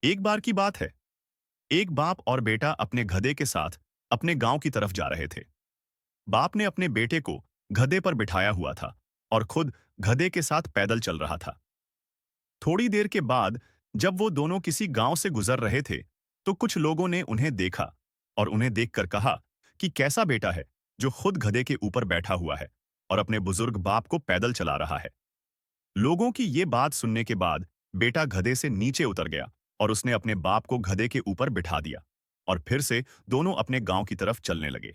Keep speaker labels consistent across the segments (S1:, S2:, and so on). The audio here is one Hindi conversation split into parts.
S1: एक बार की बात है। एक बाप और बेटा अपने गधे के साथ अपने गांव की तरफ जा रहे थे। बाप ने अपने बेटे को गधे पर बिठाया हुआ था और खुद गधे के साथ पैदल चल रहा था। थोड़ी देर के बाद जब वो दोनों किसी गांव से गुजर रहे थे, तो कुछ लोगों ने उन्हें देखा और उन्हें देखकर कहा कि कैसा बेटा है जो खुद गधे के ऊपर बैठा हुआ है और अपने बुजुर्ग बाप को पैदल चला रहा है। लोगों की ये बात सुनने के बाद बेटा गधे से नीचे उतर गया और उसने अपने बाप को गधे के ऊपर बिठा दिया और फिर से दोनों अपने गांव की तरफ चलने लगे।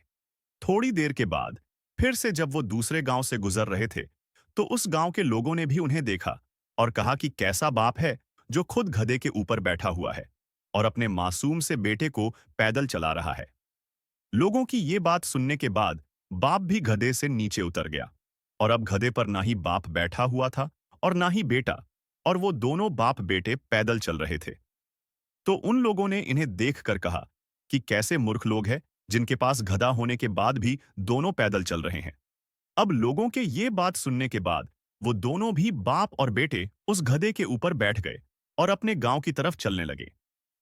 S1: थोड़ी देर के बाद फिर से जब वो दूसरे गांव से गुजर रहे थे, तो उस गांव के लोगों ने भी उन्हें देखा और कहा कि कैसा बाप है जो खुद गधे के ऊपर बैठा हुआ है और अपने मासूम से बेटे को पैदल चला रहा है। लोगों की ये बात सुनने के बाद बाप भी गधे से नीचे उतर गया और अब गधे पर ना ही बाप बैठा हुआ था और ना ही बेटा, और वो दोनों बाप बेटे पैदल चल रहे थे। तो उन लोगों ने इन्हें देखकर कहा कि कैसे मूर्ख लोग हैं जिनके पास गधा होने के बाद भी दोनों पैदल चल रहे हैं। अब लोगों के ये बात सुनने के बाद वो दोनों भी बाप और बेटे उस गधे के ऊपर बैठ गए और अपने गांव की तरफ चलने लगे।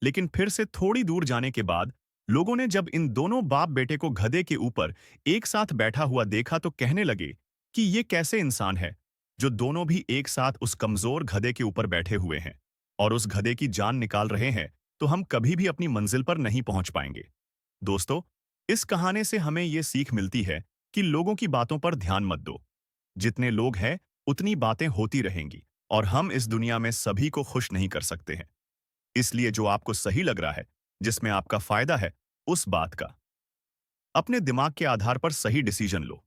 S1: लेकिन फिर से थोड़ी दूर जाने के बाद लोगों ने जब इन दोनों बाप बेटे को गधे के ऊपर एक साथ बैठा हुआ देखा, तो कहने लगे कि ये कैसे इंसान है जो दोनों भी एक साथ उस कमजोर गधे के ऊपर बैठे हुए हैं और उस गधे की जान निकाल रहे हैं, तो हम कभी भी अपनी मंजिल पर नहीं पहुंच पाएंगे। दोस्तों, इस कहानी से हमें ये सीख मिलती है कि लोगों की बातों पर ध्यान मत दो। जितने लोग हैं उतनी बातें होती रहेंगी और हम इस दुनिया में सभी को खुश नहीं कर सकते हैं। इसलिए जो आपको सही लग रहा है, जिसमें आपका फायदा है, उस बात का अपने दिमाग के आधार पर सही डिसीजन लो।